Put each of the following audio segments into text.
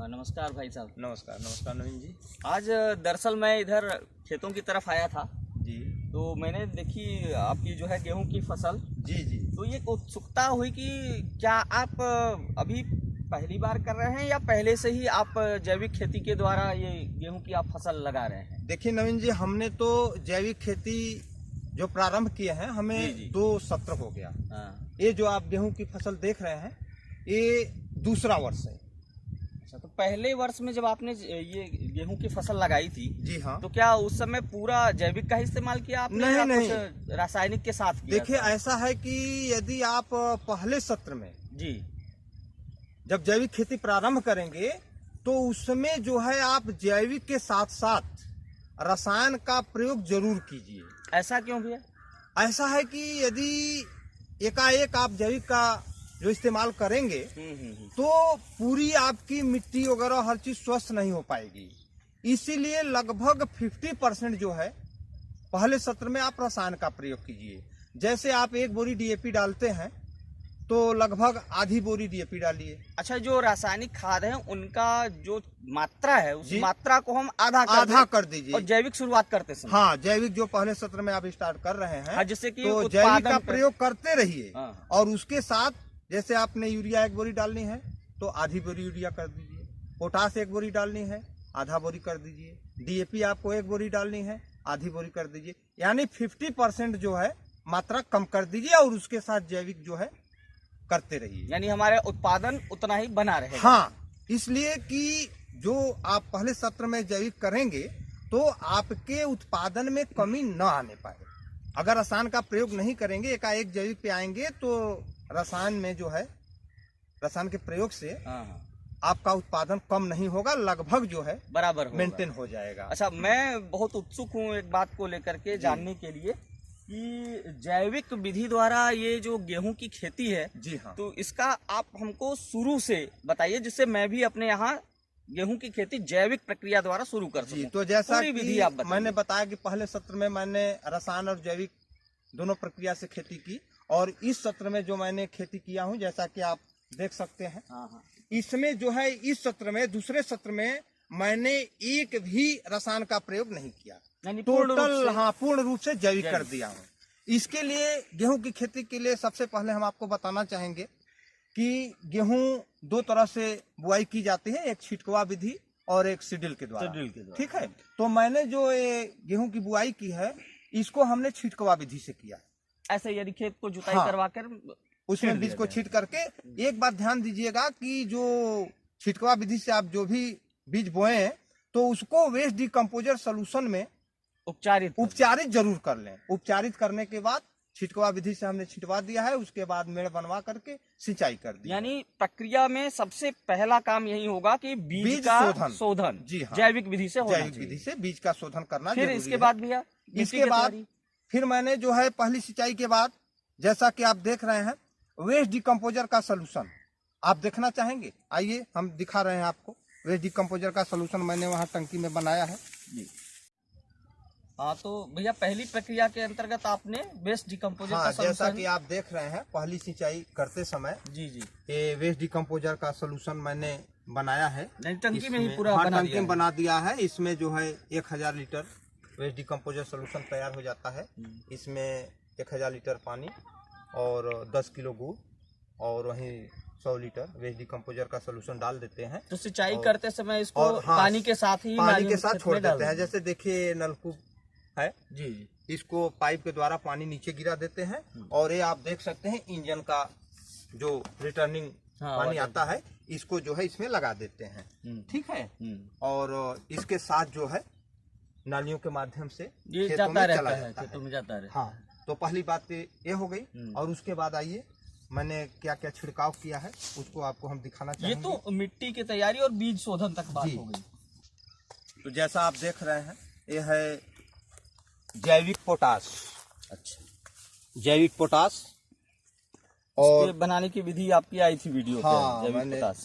नमस्कार भाई साहब। नमस्कार नमस्कार नवीन जी। आज दरअसल मैं इधर खेतों की तरफ आया था, जी तो मैंने देखी आपकी जो है गेहूं की फसल। जी जी तो ये उत्सुकता हुई कि क्या आप अभी पहली बार कर रहे हैं या पहले से ही आप जैविक खेती के द्वारा ये गेहूं की आप फसल लगा रहे हैं? देखिए नवीन जी, हमने तो जैविक खेती जो प्रारंभ किए हैं हमें जी। 2 सत्र हो गया। हाँ। ये जो आप गेहूं की फसल देख रहे हैं ये दूसरा वर्ष है। अच्छा, तो पहले वर्ष में जब आपने ये गेहूं की फसल लगाई थी, जी हाँ। तो क्या उस समय पूरा जैविक का ही इस्तेमाल किया आपने नहीं, या नहीं। कुछ रासायनिक के साथ किया देखिए था? ऐसा है कि यदि आप पहले सत्र में जी जब जैविक खेती प्रारंभ करेंगे तो उसमें जो है आप जैविक के साथ साथ रसायन का प्रयोग जरूर कीजिए। ऐसा क्यों भैया? ऐसा है कि यदि एकाएक आप जैविक का जो इस्तेमाल करेंगे तो पूरी आपकी मिट्टी वगैरह हर चीज स्वस्थ नहीं हो पाएगी। इसीलिए लगभग 50% जो है पहले सत्र में आप रसायन का प्रयोग कीजिए। जैसे आप 1 बोरी डीएपी डालते हैं तो लगभग आधी बोरी डीएपी डालिए। अच्छा, जो रासायनिक खाद है उनका जो मात्रा है उस जी। मात्रा को हम आधा कर दीजिए और जैविक शुरुआत करते समय। हाँ, जैविक जो पहले सत्र में आप स्टार्ट कर रहे हैं, हाँ, जिससे कि तो उत्पादन जैविक का प्रयोग करते रहिए। हाँ। और उसके साथ जैसे आपने यूरिया 1 बोरी डालनी है तो आधी बोरी यूरिया कर दीजिए। पोटास 1 बोरी डालनी है, आधा बोरी कर दीजिए। डीएपी आपको 1 बोरी डालनी है, आधी बोरी कर दीजिए। यानी 50% जो है मात्रा कम कर दीजिए और उसके साथ जैविक जो है करते रहिए। यानी हमारे उत्पादन उतना ही बना रहेगा। हाँ, इसलिए कि जो आप पहले सत्र में जैविक करेंगे तो आपके उत्पादन में कमी न आने पाए। अगर रसायन का प्रयोग नहीं करेंगे, एकाएक जैविक पे आएंगे तो रसायन में जो है रसायन के प्रयोग से हाँ। आपका उत्पादन कम नहीं होगा, लगभग जो है बराबर होगा। मेंटेन हो जाएगा। अच्छा, मैं बहुत उत्सुक हूँ एक बात को लेकर के जानने के लिए कि जैविक विधि द्वारा ये जो गेहूं की खेती है, जी हाँ। तो इसका आप हमको शुरू से बताइए जिससे मैं भी अपने यहाँ गेहूं की खेती जैविक प्रक्रिया द्वारा शुरू कर जी, सकूं। तो जैसा पूरी विधि कि आप बताइए। मैंने बताया कि पहले सत्र में मैंने रसायन और जैविक दोनों प्रक्रिया से खेती की और इस सत्र में जो मैंने खेती किया हूँ जैसा कि आप देख सकते हैं, हाँ। इसमें जो है इस सत्र में दूसरे सत्र में मैंने एक भी रसायन का प्रयोग नहीं किया। यानी पूर्ण रूप से जैविक कर दिया हूँ। इसके लिए गेहूं की खेती के लिए सबसे पहले हम आपको बताना चाहेंगे कि गेहूं 2 तरह से बुआई की जाती है, एक छिटकवा विधि और एक सीडल के द्वारा। ठीक है, तो मैंने जो ये गेहूं की बुआई की है इसको हमने छिटकवा विधि से किया। ऐसे यानी खेत को जुताई हाँ, करवा कर उसमें बीज को छीट करके। एक बात ध्यान दीजिएगा कि जो छिटकवा विधि से आप जो भी बीज बोए हैं तो उसको वेस्ट डिकम्पोजर सोल्यूशन में उपचारित जरूर कर लें। उपचारित करने के बाद छिटकवा विधि से हमने छिटवा दिया है, उसके बाद मेड़ बनवा करके सिंचाई कर दी। यानी प्रक्रिया में सबसे पहला काम यही होगा कि बीज का शोधन। जी हाँ, जैविक विधि से होना जैविक विधि से बीज का शोधन करना फिर जरूरी इसके है। बाद भैया इसके बाद फिर मैंने जो है पहली सिंचाई के बाद जैसा कि आप देख रहे हैं वेस्ट डिकम्पोजर का सोल्यूशन आप देखना चाहेंगे? आइए हम दिखा रहे हैं आपको। वेस्ट डिकम्पोजर का सोल्यूशन मैंने वहाँ टंकी में बनाया है जी। हाँ, तो भैया पहली प्रक्रिया के अंतर्गत आपने वेस्ट डिकम्पोजर का सोल्यूशन, जैसा कि आप देख रहे हैं पहली सिंचाई करते समय जी ये वेस्ट डिकम्पोजर का सोल्यूशन मैंने बनाया है। टंकी में ही पूरा बना दिया है। इसमें जो है 1000 लीटर वेस्ट डिकम्पोजर सोल्यूशन तैयार हो जाता है। इसमें 1000 लीटर पानी और 10 किलो गुड़ और वहीं 100 लीटर वेस्ट डिकम्पोजर का सोल्यूशन डाल देते हैं। तो सिंचाई करते समय इसको पानी के साथ छोड़ देते हैं। जैसे देखिए नलकूप है जी, इसको पाइप के द्वारा पानी नीचे गिरा देते हैं और ये आप देख सकते हैं इंजन का जो रिटर्निंग पानी आता है इसको जो है इसमें लगा देते हैं। ठीक है, और इसके साथ जो है नालियों के माध्यम से ये जाता रहता है, खेतों में जाता रहता है। हाँ, तो पहली बात ये हो गई। और उसके बाद आइए मैंने क्या क्या छिड़काव किया है उसको आपको हम दिखाना चाहेंगे। ये तो मिट्टी की तैयारी और बीज शोधन तक बात हो गई। तो जैसा आप देख रहे हैं ये है जैविक पोटाश। अच्छा, जैविक पोटाश और बनाने की विधि आपकी आई थी वीडियो हाँ, पे।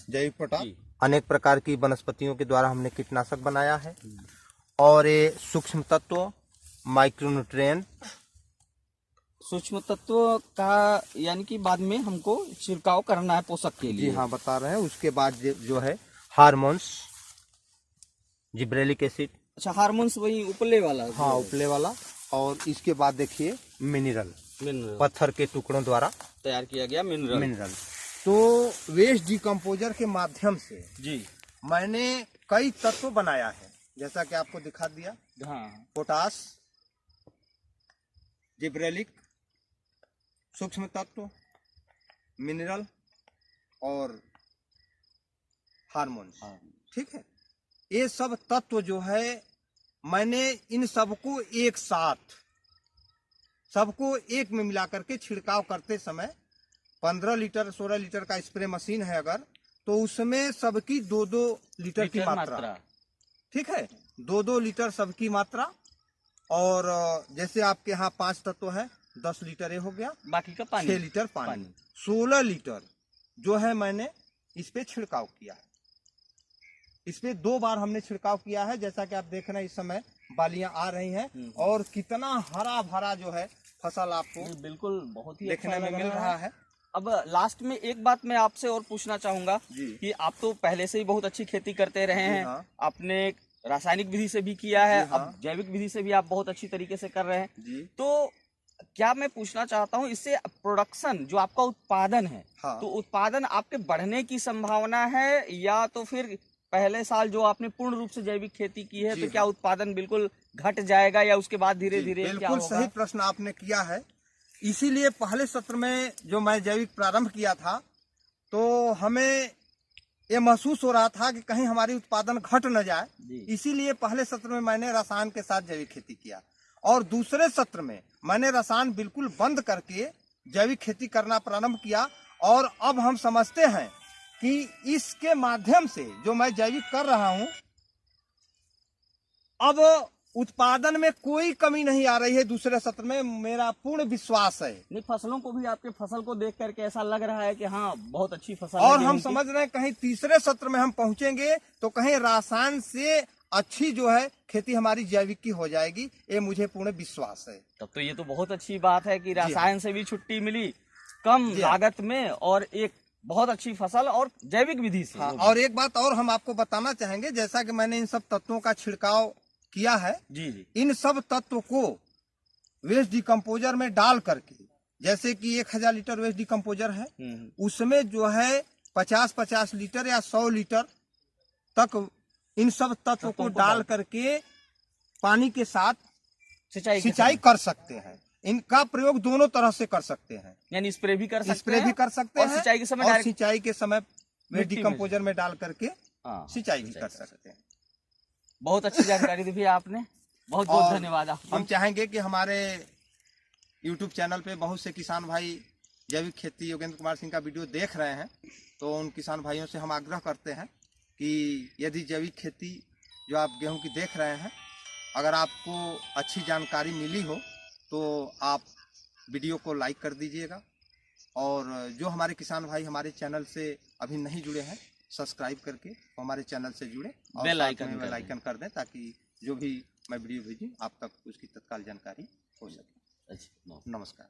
जैविक पोटाश अनेक प्रकार की वनस्पतियों के द्वारा हमने कीटनाशक बनाया है और ये सूक्ष्म तत्व माइक्रोन्यूट्रिएंट सूक्ष्म तत्व का यानी कि बाद में हमको छिड़काव करना है पोषक के लिए। जी हाँ, बता रहे हैं। उसके बाद जो है हार्मोन्स, जिब्रेलिक एसिड। अच्छा, हार्मोन्स वही उपले वाला? हाँ, उपले वाला। और इसके बाद देखिए मिनरल, पत्थर के टुकड़ों द्वारा तैयार किया गया मिनरल। तो वेस्ट डिकम्पोजर के माध्यम से जी मैंने कई तत्व बनाया है, जैसा कि आपको दिखा दिया। हाँ, पोटास, जिब्रेलिक, सूक्ष्म तत्व, मिनरल और हार्मोन्स। ठीक है, ये सब तत्व जो है मैंने इन सबको एक साथ, सबको एक में मिला करके छिड़काव करते समय 15 लीटर 16 लीटर का स्प्रे मशीन है अगर, तो उसमें सबकी 2-2 लीटर की मात्रा। ठीक है, 2-2 लीटर सबकी मात्रा। और जैसे आपके यहाँ 5 तत्व है, 10 लीटर ये हो गया, बाकी का पानी 6 लीटर पानी। 16 लीटर जो है मैंने इस पे छिड़काव किया है। इस पे 2 बार हमने छिड़काव किया है, जैसा कि आप देख रहे हैं इस समय बालियां आ रही हैं और कितना हरा भरा जो है फसल आपको बिल्कुल बहुत ही देखने में मिल रहा है। अब लास्ट में एक बात मैं आपसे और पूछना चाहूंगा कि आप तो पहले से ही बहुत अच्छी खेती करते रहे हैं। हाँ। आपने रासायनिक विधि से भी किया है, हाँ। अब जैविक विधि से भी आप बहुत अच्छी तरीके से कर रहे हैं जी। तो क्या मैं पूछना चाहता हूँ, इससे प्रोडक्शन जो आपका उत्पादन है, हाँ। तो उत्पादन आपके बढ़ने की संभावना है, या तो फिर पहले साल जो आपने पूर्ण रूप से जैविक खेती की है तो क्या उत्पादन बिल्कुल घट जाएगा, या उसके बाद धीरे धीरे क्या होगा? बिल्कुल सही प्रश्न आपने किया है। इसीलिए पहले सत्र में जो मैं जैविक प्रारंभ किया था तो हमें ये महसूस हो रहा था कि कहीं हमारी उत्पादन घट न जाए। इसीलिए पहले सत्र में मैंने रसायन के साथ जैविक खेती किया और दूसरे सत्र में मैंने रसायन बिल्कुल बंद करके जैविक खेती करना प्रारंभ किया। और अब हम समझते हैं कि इसके माध्यम से जो मैं जैविक कर रहा हूं, अब उत्पादन में कोई कमी नहीं आ रही है। दूसरे सत्र में मेरा पूर्ण विश्वास है। नहीं, फसलों को भी, आपके फसल को देख करके ऐसा लग रहा है कि हाँ बहुत अच्छी फसल और है। हम समझ रहे हैं कहीं तीसरे सत्र में हम पहुंचेंगे तो कहीं रासायन से अच्छी जो है खेती हमारी जैविक की हो जाएगी, ये मुझे पूर्ण विश्वास है। तब तो ये तो बहुत अच्छी बात है कि रासायन से भी छुट्टी मिली कम लागत में और एक बहुत अच्छी फसल और जैविक विधि से। हाँ, और एक बात और हम आपको बताना चाहेंगे, जैसा कि मैंने इन सब तत्वों का छिड़काव किया है, जी। इन सब तत्वों को वेस्ट डिकम्पोजर में डाल करके, जैसे कि 1000 लीटर वेस्ट डिकम्पोजर है, उसमें जो है 50-50 लीटर या 100 लीटर तक इन सब तत्वों को डाल करके पानी के साथ सिंचाई कर सकते हैं। इनका प्रयोग दोनों तरह से कर सकते हैं, यानी स्प्रे भी कर सकते हैं, सिंचाई के समय वेस्ट डिकम्पोजर में डाल करके सिंचाई भी कर सकते हैं। बहुत अच्छी जानकारी दी भैया आपने, बहुत बहुत धन्यवाद। हम चाहेंगे कि हमारे YouTube चैनल पे बहुत से किसान भाई जैविक खेती योगेंद्र कुमार सिंह का वीडियो देख रहे हैं, तो उन किसान भाइयों से हम आग्रह करते हैं कि यदि जैविक खेती जो आप गेहूं की देख रहे हैं, अगर आपको अच्छी जानकारी मिली हो तो आप वीडियो को लाइक कर दीजिएगा। और जो हमारे किसान भाई हमारे चैनल से अभी नहीं जुड़े हैं, सब्सक्राइब करके हमारे चैनल से जुड़े और बेल आइकन कर दें, ताकि जो भी मैं वीडियो भेजी आप तक उसकी तत्काल जानकारी हो सके। नमस्कार।